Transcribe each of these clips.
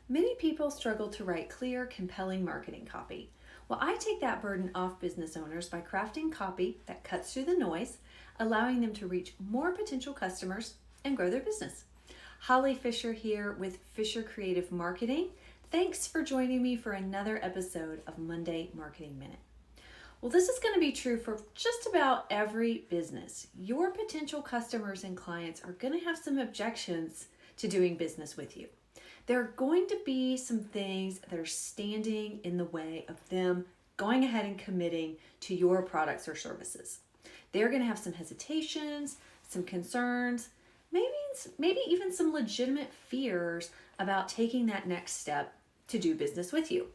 Many people struggle to write clear, compelling marketing copy. Well, I take that burden off business owners by crafting copy that cuts through the noise, allowing them to reach more potential customers and grow their business. Holly Fisher here with Fisher Creative Marketing. Thanks for joining me for another episode of Monday Marketing Minute. Well, this is going to be true for just about every business. Your potential customers and clients are going to have some objections to doing business with you. There are going to be some things that are standing in the way of them going ahead and committing to your products or services. They're going to have some hesitations, some concerns, maybe even some legitimate fears about taking that next step to do business with you.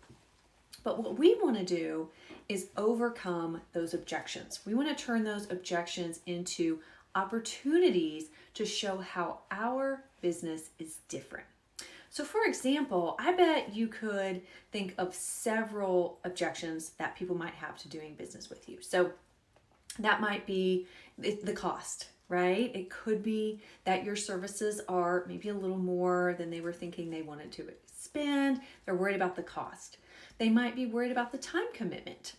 But what we want to do is overcome those objections. We want to turn those objections into opportunities to show how our business is different. So for example, I bet you could think of several objections that people might have to doing business with you. So that might be the cost, right? It could be that your services are maybe a little more than they were thinking they wanted to spend. They're worried about the cost. They might be worried about the time commitment.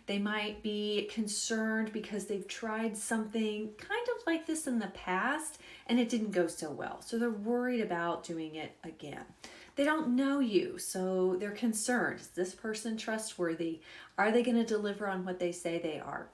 They might be concerned because they've tried something kind of like this in the past and it didn't go so well. So they're worried about doing it again. They don't know you, so they're concerned. Is this person trustworthy? Are they going to deliver on what they say they are?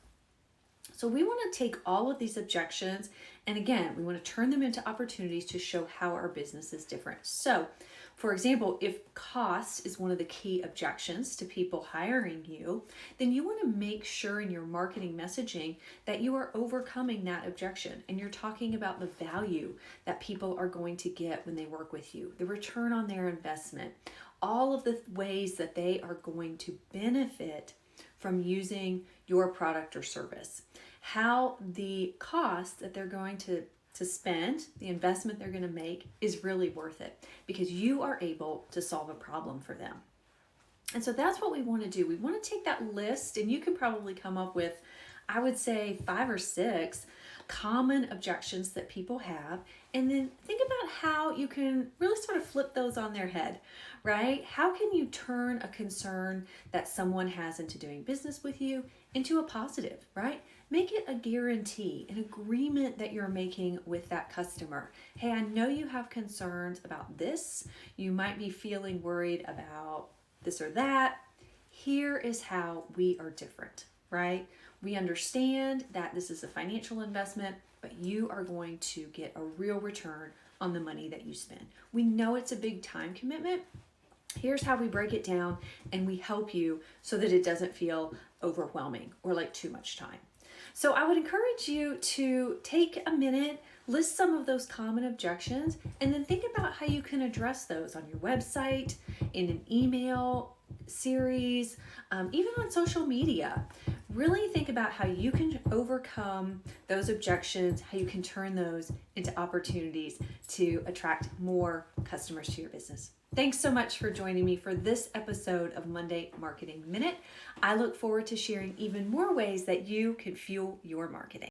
So we want to take all of these objections and again, we want to turn them into opportunities to show how our business is different. So for example, if cost is one of the key objections to people hiring you, then you want to make sure in your marketing messaging that you are overcoming that objection and you're talking about the value that people are going to get when they work with you, the return on their investment, all of the ways that they are going to benefit from using your product or service, how the cost that they're going to spend, the investment they're going to make is really worth it because you are able to solve a problem for them. And so that's what we want to do. We want to take that list and you can probably come up with, I would say 5 or 6 common objections that people have, and then think about how you can really sort of flip those on their head, right? How can you turn a concern that someone has into doing business with you into a positive, right? Make it a guarantee, an agreement that you're making with that customer. Hey, I know you have concerns about this. You might be feeling worried about this or that. Here is how we are different, right? We understand that this is a financial investment, but you are going to get a real return on the money that you spend. We know it's a big time commitment. Here's how we break it down and we help you so that it doesn't feel overwhelming or like too much time. So I would encourage you to take a minute, list some of those common objections, and then think about how you can address those on your website, in an email series, even on social media. Really think about how you can overcome those objections, how you can turn those into opportunities to attract more customers to your business. Thanks so much for joining me for this episode of Monday Marketing Minute. I look forward to sharing even more ways that you can fuel your marketing.